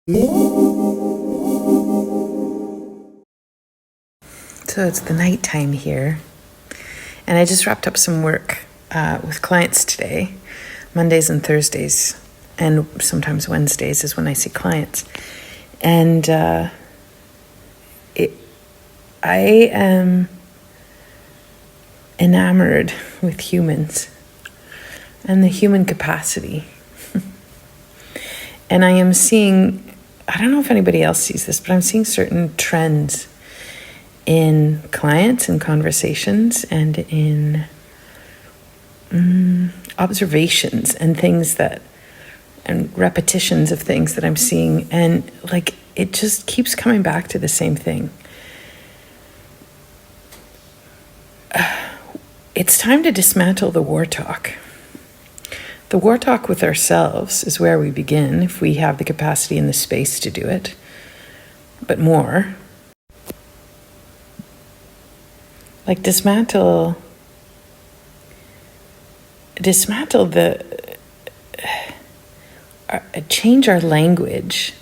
So it's the nighttime here, and I just wrapped up some work with clients today. Mondays and Thursdays, and sometimes Wednesdays is when I see clients. And I am enamored with humans and the human capacity. And I am seeing, I don't know if anybody else sees this, but I'm seeing certain trends in clients and conversations and in observations and things and repetitions of things that I'm seeing. And like, it just keeps coming back to the same thing. It's time to dismantle the war talk. The war talk with ourselves is where we begin if we have the capacity and the space to do it. But more, like dismantle change our language,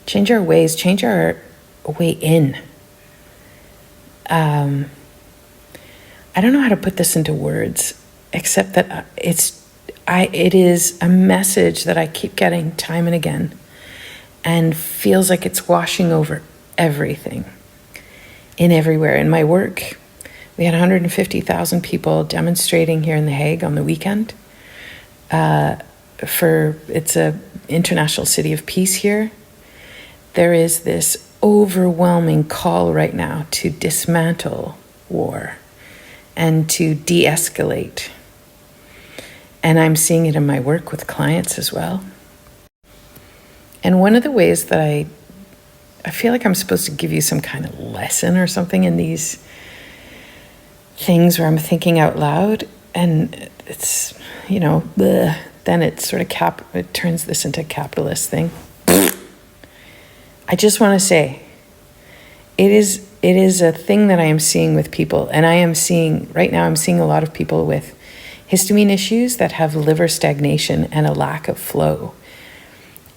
change our ways, change our way in. I don't know how to put this into words, except that it is a message that I keep getting time and again, and feels like it's washing over everything, in everywhere. In my work, we had 150,000 people demonstrating here in The Hague on the weekend. It's a international city of peace here. There is this overwhelming call right now to dismantle war and to de-escalate. And I'm seeing it in my work with clients as well. And one of the ways that I feel like I'm supposed to give you some kind of lesson or something in these things where I'm thinking out loud, and it's, then it sort of it turns this into a capitalist thing. I just want to say, it is a thing that I am seeing with people, and I'm seeing a lot of people with histamine issues that have liver stagnation and a lack of flow.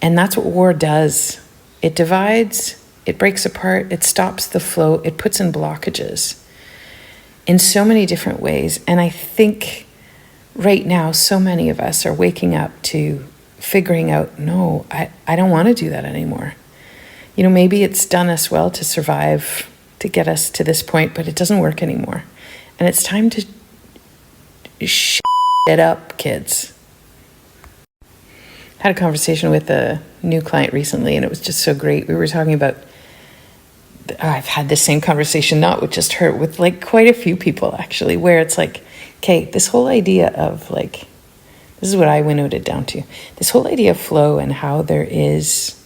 And that's what war does. It divides, it breaks apart, it stops the flow, it puts in blockages in so many different ways. And I think right now, so many of us are waking up to figuring out, no, I don't want to do that anymore. Maybe it's done us well to survive, to get us to this point, but it doesn't work anymore. And it's time to shit it up, kids. I had a conversation with a new client recently, and it was just so great. We were talking about, I've had the same conversation, not with just her, with like quite a few people actually, where it's like, okay, this whole idea of like, this is what I winnowed it down to. This whole idea of flow and how there is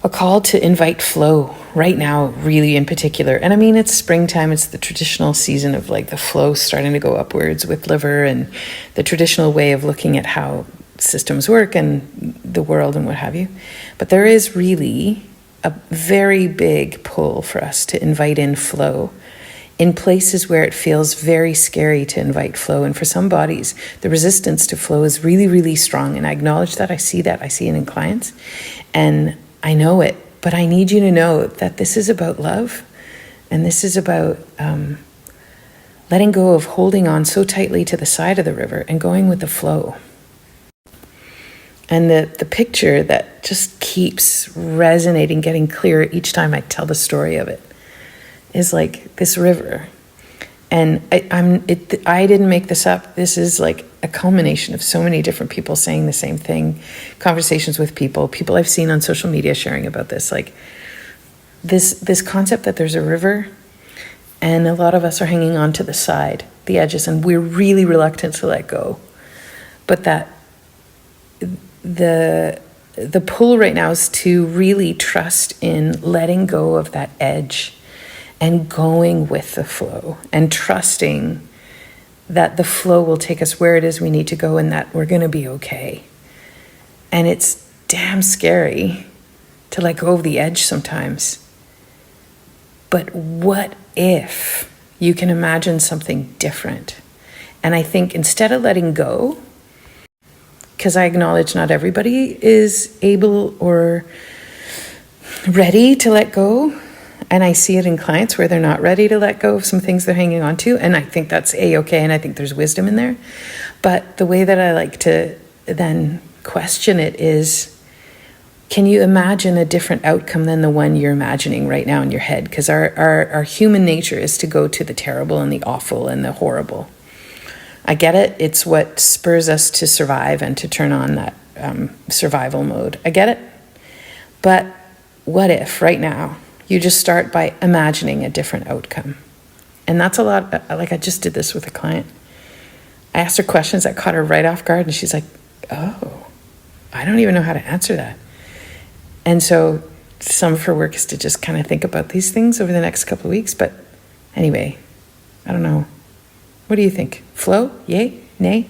a call to invite flow right now, really in particular. And I mean, it's springtime. It's the traditional season of like the flow starting to go upwards with liver and the traditional way of looking at how systems work and the world and what have you. But there is really a very big pull for us to invite in flow in places where it feels very scary to invite flow. And for some bodies, the resistance to flow is really, really strong. And I acknowledge that. I see it in clients. And I know it, but I need you to know that this is about love, and this is about letting go of holding on so tightly to the side of the river and going with the flow. And the picture that just keeps resonating, getting clearer each time I tell the story of it, is like this river. And I didn't make this up. This is like a culmination of so many different people saying the same thing, conversations with people I've seen on social media sharing about this, like this concept that there's a river and a lot of us are hanging on to the side, the edges, and we're really reluctant to let go. But that the pull right now is to really trust in letting go of that edge and going with the flow and trusting that the flow will take us where it is we need to go and that we're going to be okay. And it's damn scary to let go of the edge sometimes. But what if you can imagine something different? And I think instead of letting go, because I acknowledge not everybody is able or ready to let go. And I see it in clients where they're not ready to let go of some things they're hanging on to. And I think that's A-okay, and I think there's wisdom in there. But the way that I like to then question it is, can you imagine a different outcome than the one you're imagining right now in your head? Because our human nature is to go to the terrible and the awful and the horrible. I get it. It's what spurs us to survive and to turn on that survival mode. I get it. But what if right now you just start by imagining a different outcome? And that's a lot. Like, I just did this with a client. I asked her questions that caught her right off guard, and she's like, oh, I don't even know how to answer that. And so some of her work is to just kind of think about these things over the next couple of weeks. But anyway, I don't know. What do you think? Flow? Yay? Nay?